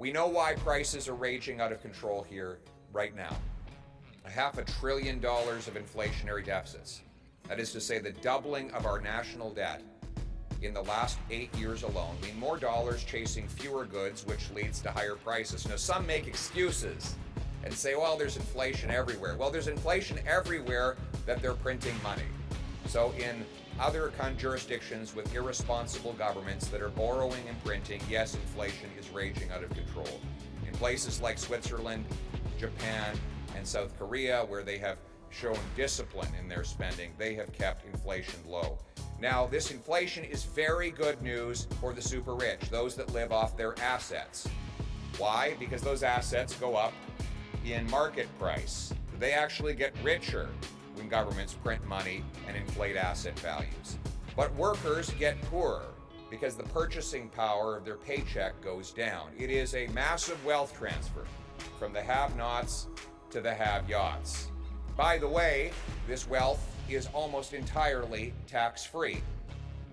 We know why prices are raging out of control here right now. $500 billion of inflationary deficits. That is to say, the doubling of our national debt in the last 8 years alone mean more dollars chasing fewer goods, which leads to higher prices. Now, some make excuses and say, well, there's inflation everywhere. Well, there's inflation everywhere that they're printing money. So in other jurisdictions with irresponsible governments that are borrowing and printing, yes, inflation is raging out of control. In places like Switzerland, Japan, and South Korea, where they have shown discipline in their spending, they have kept inflation low. Now, this inflation is very good news for the super rich, those that live off their assets. Why? Because those assets go up in market price. They actually get richer when governments print money and inflate asset values. But workers get poorer because the purchasing power of their paycheck goes down. It is a massive wealth transfer from the have-nots to the have-yachts. By the way, this wealth is almost entirely tax-free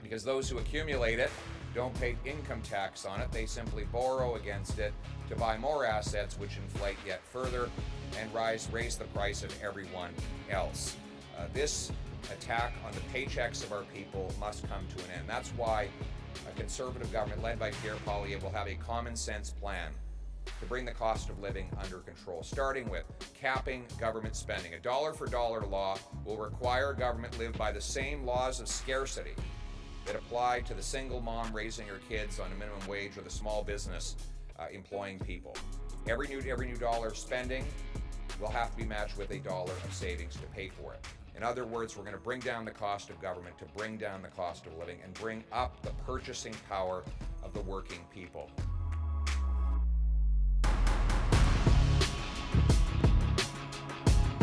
because those who accumulate it don't pay income tax on it. They simply borrow against it to buy more assets, which inflate yet further and raise the price of everyone else. This attack on the paychecks of our people must come to an end. That's why a Conservative government led by Pierre will have a common sense plan to bring the cost of living under control, starting with capping government spending. A dollar for dollar law will require government live by the same laws of scarcity that apply to the single mom raising her kids on a minimum wage or the small business employing people. Every new dollar of spending will have to be matched with a dollar of savings to pay for it. In other words, we're going to bring down the cost of government to bring down the cost of living and bring up the purchasing power of the working people.